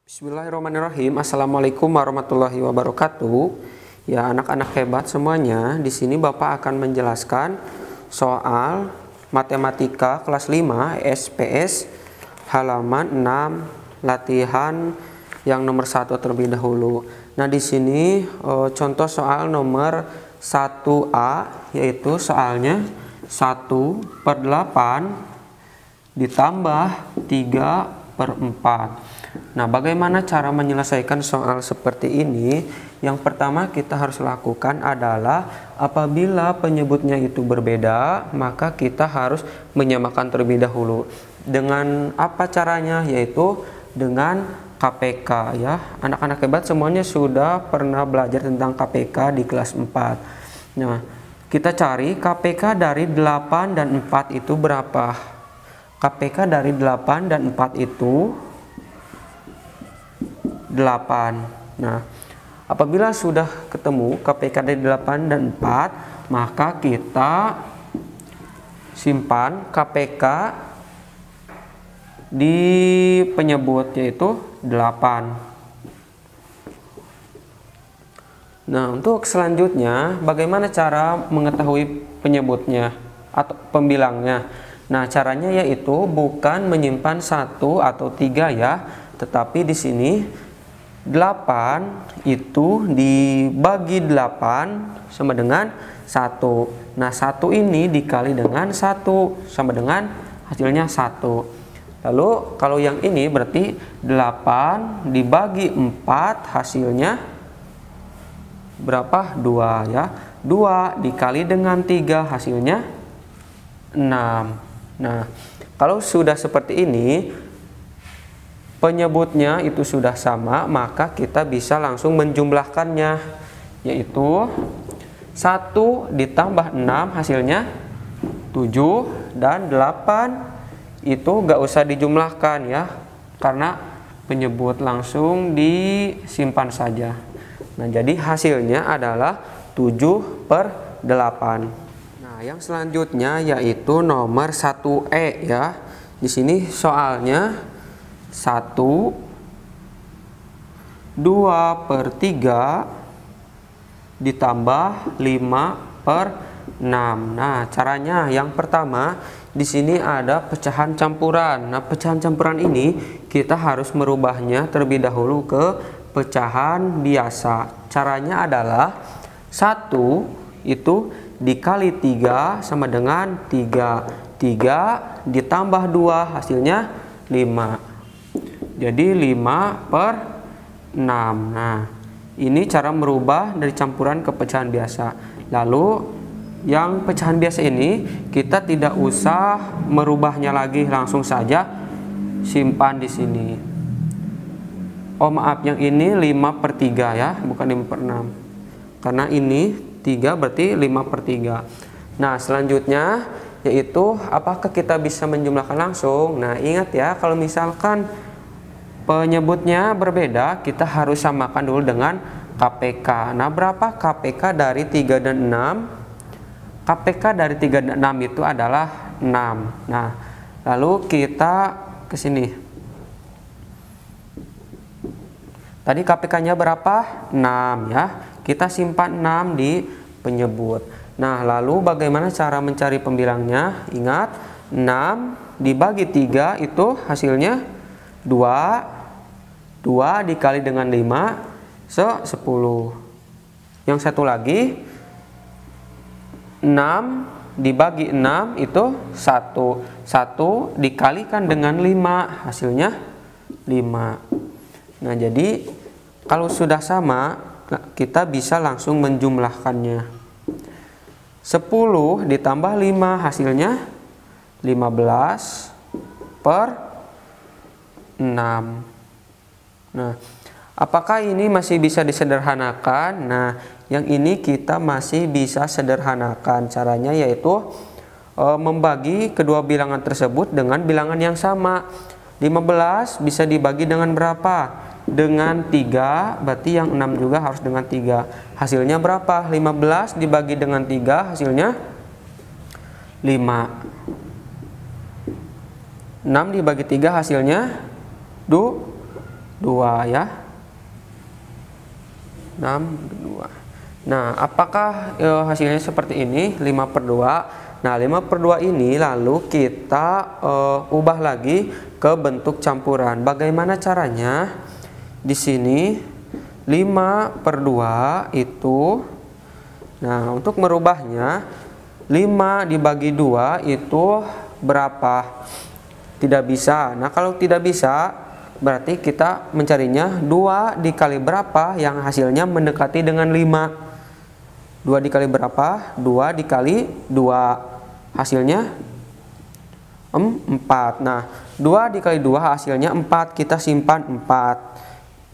Bismillahirrahmanirrahim. Assalamualaikum warahmatullahi wabarakatuh. Ya, anak-anak hebat semuanya. Di sini Bapak akan menjelaskan soal matematika kelas 5 SPS halaman 6 latihan yang nomor 1 terlebih dahulu. Nah, di sini contoh soal nomor 1A, yaitu soalnya 1/8 ditambah 3/4. Nah, bagaimana cara menyelesaikan soal seperti ini? Yang pertama kita harus lakukan adalah apabila penyebutnya itu berbeda, maka kita harus menyamakan terlebih dahulu. Dengan apa caranya? Yaitu dengan KPK ya. Anak-anak hebat semuanya sudah pernah belajar tentang KPK di kelas 4. Nah, kita cari KPK dari 8 dan 4 itu berapa? KPK dari 8 dan 4 itu 8. Nah, apabila sudah ketemu KPK dari 8 dan 4, maka kita simpan KPK di penyebut, yaitu 8. Nah, untuk selanjutnya bagaimana cara mengetahui penyebutnya atau pembilangnya? Nah, caranya yaitu bukan menyimpan 1 atau 3 ya, tetapi di sini 8 itu dibagi 8 sama dengan 1. Nah, 1 ini dikali dengan 1 sama dengan hasilnya 1. Lalu kalau yang ini berarti 8 dibagi 4 hasilnya berapa? 2 ya. 2 dikali dengan 3 hasilnya 6. Nah, kalau sudah seperti ini, penyebutnya itu sudah sama, maka kita bisa langsung menjumlahkannya, yaitu 1 ditambah 6 hasilnya 7, dan 8 itu gak usah dijumlahkan ya, karena penyebut langsung disimpan saja. Nah, jadi hasilnya adalah 7/8. Nah, yang selanjutnya yaitu nomor 1E ya. Di sini soalnya 2/3 ditambah 5/6. Nah, caranya yang pertama di sini ada pecahan campuran. Nah, pecahan campuran ini kita harus merubahnya terlebih dahulu ke pecahan biasa. Caranya adalah 1 itu dikali 3 sama dengan 3. 3 ditambah 2 hasilnya 5. Jadi 5/6. Nah, ini cara merubah dari campuran ke pecahan biasa. Lalu yang pecahan biasa ini kita tidak usah merubahnya lagi, langsung saja simpan di sini. Oh maaf, yang ini 5/3 ya, bukan 5/6. Karena ini 3 berarti 5/3. Nah, selanjutnya yaitu apakah kita bisa menjumlahkan langsung? Nah, ingat ya, kalau misalkan penyebutnya berbeda, kita harus samakan dulu dengan KPK. Nah, berapa KPK dari 3 dan 6? KPK dari 3 dan 6 itu adalah 6. Nah, lalu kita ke sini. Tadi KPK-nya berapa? 6 ya. Kita simpan 6 di penyebut. Nah, lalu bagaimana cara mencari pembilangnya? Ingat, 6 dibagi 3 itu hasilnya 2. 2 dikali dengan 5 10. Yang satu lagi 6 dibagi 6 itu 1. 1 dikalikan dengan 5 hasilnya 5. Nah, jadi kalau sudah sama kita bisa langsung menjumlahkannya. 10 ditambah 5 hasilnya 15/6. Nah, apakah ini masih bisa disederhanakan? Nah, yang ini kita masih bisa sederhanakan. Caranya yaitu membagi kedua bilangan tersebut dengan bilangan yang sama. 15 bisa dibagi dengan berapa? Dengan 3, berarti yang 6 juga harus dengan 3. Hasilnya berapa? 15 dibagi dengan 3 hasilnya 5. 6 dibagi 3 hasilnya 2 ya. 6/2. Nah, apakah hasilnya seperti ini? 5/2. Nah, 5/2 ini lalu kita ubah lagi ke bentuk campuran. Bagaimana caranya? Di sini 5/2 itu, nah untuk merubahnya 5 dibagi 2 itu berapa? Tidak bisa. Nah, kalau tidak bisa berarti kita mencarinya 2 dikali berapa yang hasilnya mendekati dengan 5. 2 dikali berapa? 2 dikali 2 hasilnya 4. Nah, 2 dikali 2 hasilnya 4, kita simpan 4.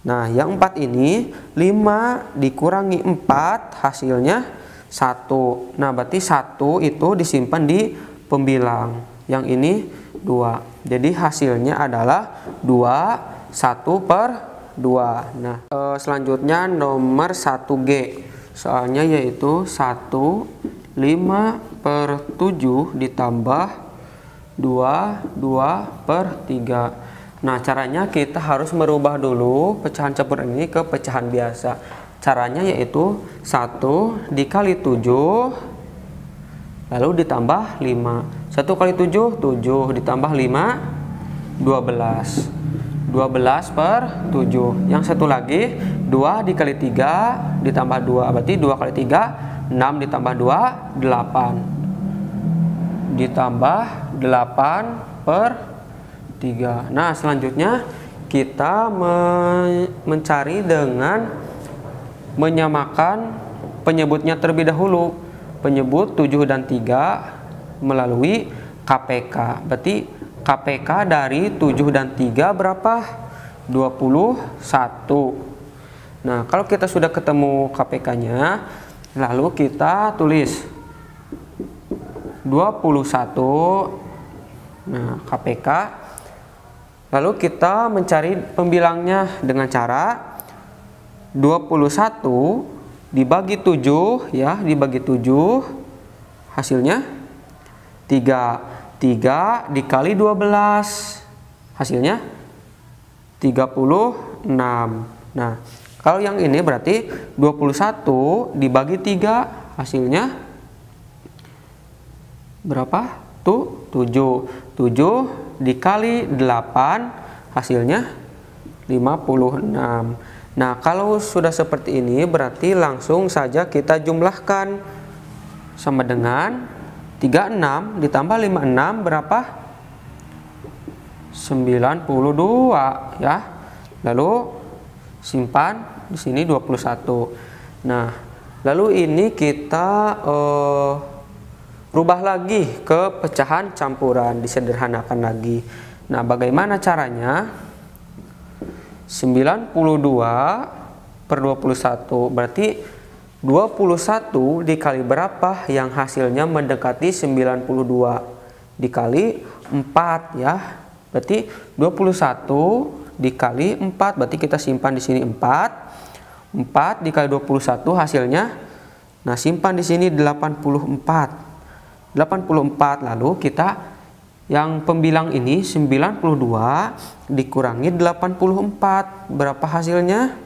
Nah, yang 4 ini 5 dikurangi 4 hasilnya 1. Nah, berarti 1 itu disimpan di pembilang. Yang ini 2. Jadi hasilnya adalah 2, 1/2. Nah, selanjutnya nomor 1G. Soalnya yaitu 1 5/7 ditambah 2 2/3. Nah, caranya kita harus merubah dulu pecahan campuran ini ke pecahan biasa. Caranya yaitu 1 dikali 7 lalu ditambah 5. 1 kali 7, 7 ditambah 5, 12. 12/7. Yang satu lagi 2 dikali 3 ditambah 2. Berarti 2 kali 3, 6 ditambah 2, 8. Ditambah 8/3. Nah, selanjutnya kita mencari dengan menyamakan penyebutnya terlebih dahulu. Penyebut 7 dan 3 melalui KPK. Berarti KPK dari 7 dan 3 berapa? 21. Nah, kalau kita sudah ketemu KPK-nya, lalu kita tulis 21. Nah, KPK. Lalu kita mencari pembilangnya dengan cara 21 dibagi 7 ya, dibagi 7 hasilnya 3. 3 dikali 12 hasilnya 36. Nah, kalau yang ini berarti 21 dibagi 3 hasilnya berapa? Tuh 7. 7 dikali 8 hasilnya 56. Nah, kalau sudah seperti ini berarti langsung saja kita jumlahkan. Sama dengan 36 ditambah 56 berapa? 92 ya. Lalu simpan di sini 21. Nah, lalu ini kita rubah lagi ke pecahan campuran, disederhanakan lagi. Nah, bagaimana caranya? 92/21 berarti 21 dikali berapa yang hasilnya mendekati 92? Dikali 4 ya. Berarti 21 dikali 4, berarti kita simpan di sini 4. 4 dikali 21 hasilnya, nah simpan di sini 84. 84, lalu kita yang pembilang ini 92 dikurangi 84. Berapa hasilnya?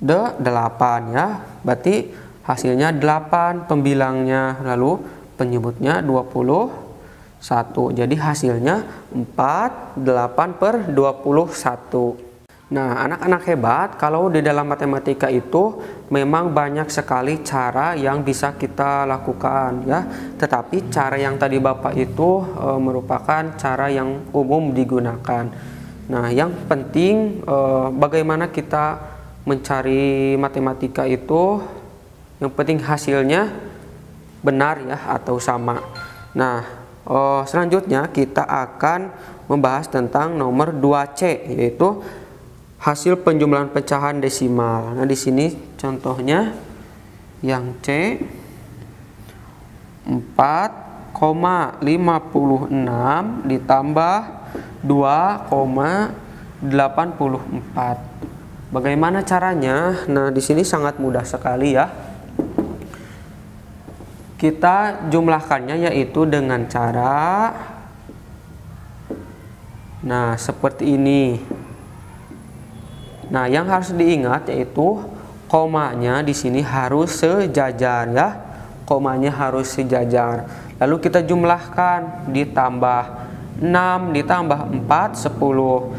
8 ya. Berarti hasilnya 8 pembilangnya, lalu penyebutnya 21. Jadi hasilnya 48/21. Nah, anak-anak hebat, kalau di dalam matematika itu memang banyak sekali cara yang bisa kita lakukan ya. Tetapi cara yang tadi Bapak itu merupakan cara yang umum digunakan. Nah, yang penting bagaimana kita mencari matematika itu, yang penting hasilnya benar ya atau sama. Nah, selanjutnya kita akan membahas tentang nomor 2C, yaitu hasil penjumlahan pecahan desimal. Nah, di sini contohnya yang C 4,56 ditambah 2,84. Bagaimana caranya? Nah, di sini sangat mudah sekali ya. Kita jumlahkannya yaitu dengan cara Nah, seperti ini. Nah, yang harus diingat yaitu komanya di sini harus sejajar ya. Komanya harus sejajar. Lalu kita jumlahkan, ditambah 6 ditambah 4 10.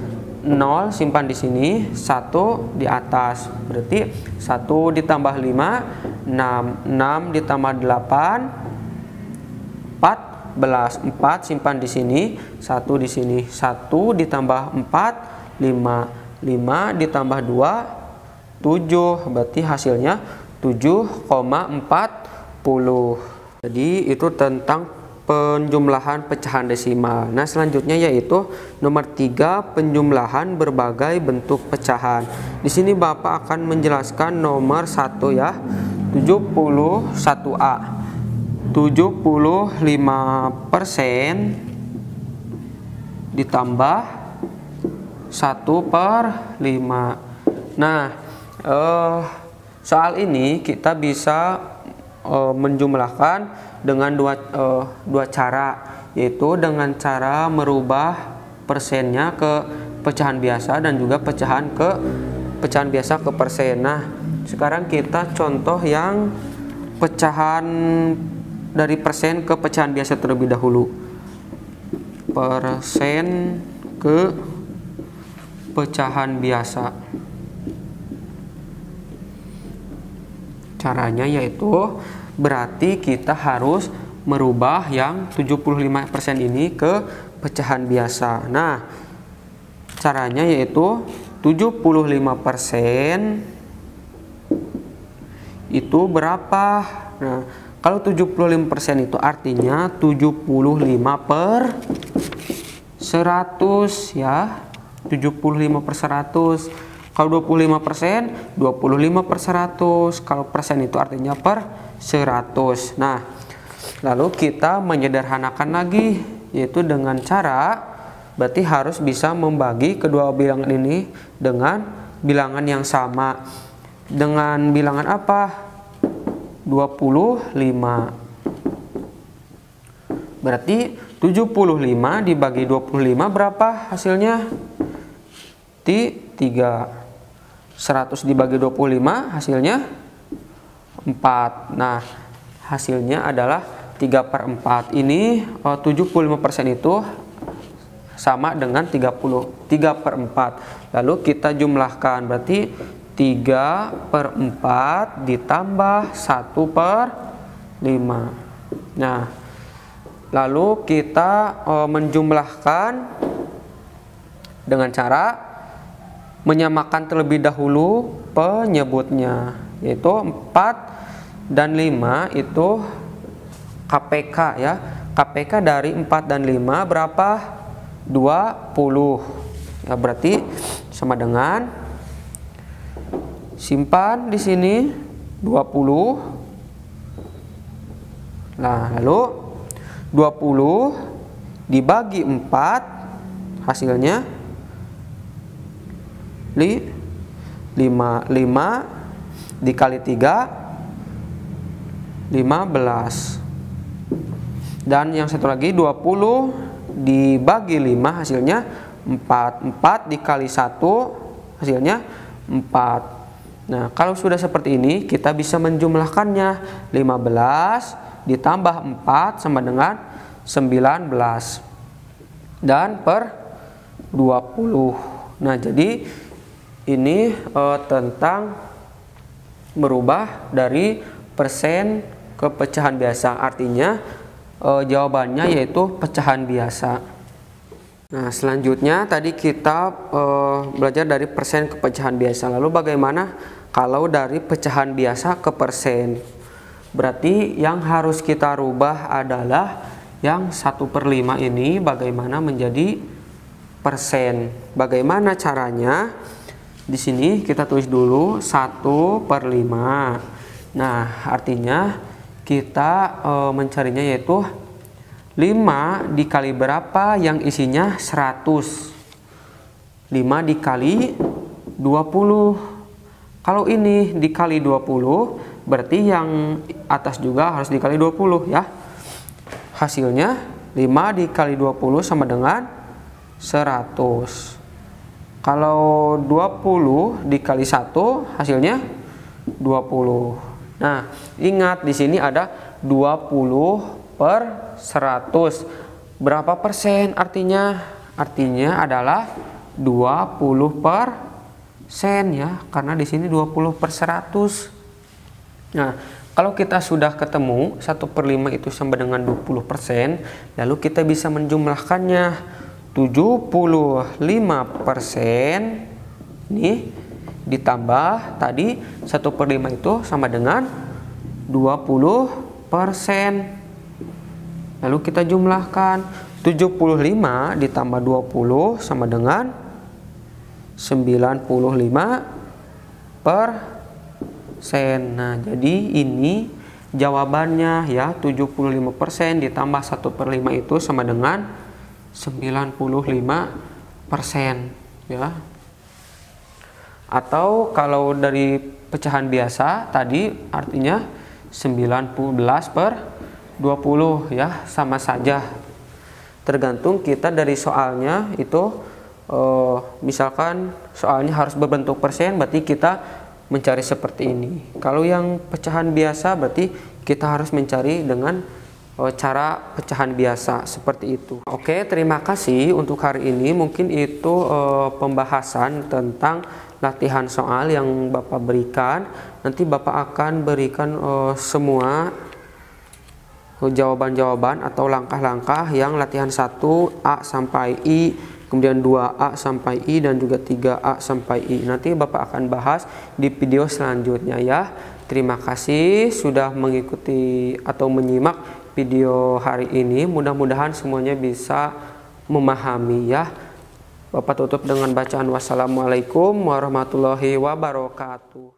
0 simpan di sini, 1 di atas. Berarti 1 ditambah 5 6, 6 ditambah 8 14. 4 simpan di sini, 1 di sini. 1 ditambah 4 5, 5 ditambah 2 7. Berarti hasilnya 7,40. Jadi itu tentang penjumlahan pecahan desimal. Nah, selanjutnya yaitu nomor 3, penjumlahan berbagai bentuk pecahan. Di sini Bapak akan menjelaskan nomor 1 ya. 71A. 75% ditambah 1/5. Nah, soal ini kita bisa menjumlahkan dengan dua cara, yaitu dengan cara merubah persennya ke pecahan biasa dan juga pecahan biasa ke persen. Nah, sekarang kita contoh yang pecahan dari persen ke pecahan biasa terlebih dahulu. Persen ke pecahan biasa. Caranya yaitu berarti kita harus merubah yang 75% ini ke pecahan biasa. Nah, caranya yaitu 75% itu berapa? Nah, kalau 75% itu artinya 75/100 ya. 75/100. Kalau 25%, 25/100. Kalau persen itu artinya per 100. Nah, lalu kita menyederhanakan lagi, yaitu dengan cara berarti harus bisa membagi kedua bilangan ini dengan bilangan yang sama. Dengan bilangan apa? 25. Berarti 75 dibagi 25 berapa hasilnya? 3. 100 dibagi 25 hasilnya 4. Nah, hasilnya adalah 3/4. Ini 75% itu sama dengan 3/4. Lalu kita jumlahkan, berarti 3/4 ditambah 1/5. Nah, lalu kita menjumlahkan dengan cara menyamakan terlebih dahulu penyebutnya, yaitu 4 dan 5 itu KPK ya. KPK dari 4 dan 5 berapa? 20. Ya, berarti sama dengan, simpan di sini 20. Nah, lalu 20 dibagi 4 hasilnya 5 dikali 3 15. Dan yang satu lagi 20 dibagi 5 hasilnya 4. 4 dikali 1 hasilnya 4. Nah, kalau sudah seperti ini kita bisa menjumlahkannya. 15 ditambah 4 sama dengan 19 dan per 20. Nah, jadi ini tentang merubah dari persen ke pecahan biasa. Artinya jawabannya yaitu pecahan biasa. Nah, selanjutnya tadi kita belajar dari persen ke pecahan biasa. Lalu bagaimana kalau dari pecahan biasa ke persen? Berarti yang harus kita rubah adalah yang 1/5 ini bagaimana menjadi persen. Bagaimana caranya? Di sini kita tulis dulu 1/5. Nah, artinya kita mencarinya yaitu 5 dikali berapa yang isinya 100. 5 dikali 20. Kalau ini dikali 20, berarti yang atas juga harus dikali 20 ya. Hasilnya 5 dikali 20 sama dengan 100. Kalau 20 dikali 1 hasilnya 20. Nah, ingat di sini ada 20/100. Berapa persen artinya? Artinya adalah 20% ya, karena di sini 20/100. Nah, kalau kita sudah ketemu 1/5 itu sama dengan 20%, lalu kita bisa menjumlahkannya. 75% nih ditambah tadi 1/5 itu sama dengan 20%. Lalu kita jumlahkan 75 ditambah 20 sama dengan 95%. Nah, jadi ini jawabannya ya, 75% ditambah 1/5 itu sama dengan 95% ya. Atau kalau dari pecahan biasa tadi artinya 19/20 ya, sama saja. Tergantung kita dari soalnya itu, misalkan soalnya harus berbentuk persen, berarti kita mencari seperti ini. Kalau yang pecahan biasa berarti kita harus mencari dengan cara pecahan biasa seperti itu. Oke, terima kasih untuk hari ini. Mungkin itu pembahasan tentang latihan soal yang Bapak berikan. Nanti Bapak akan berikan semua jawaban-jawaban atau langkah-langkah yang latihan 1A sampai I, kemudian 2A sampai I, dan juga 3A sampai I. Nanti Bapak akan bahas di video selanjutnya ya. Terima kasih sudah mengikuti atau menyimak video hari ini. Mudah-mudahan semuanya bisa memahami ya. Bapak tutup dengan bacaan wassalamualaikum warahmatullahi wabarakatuh.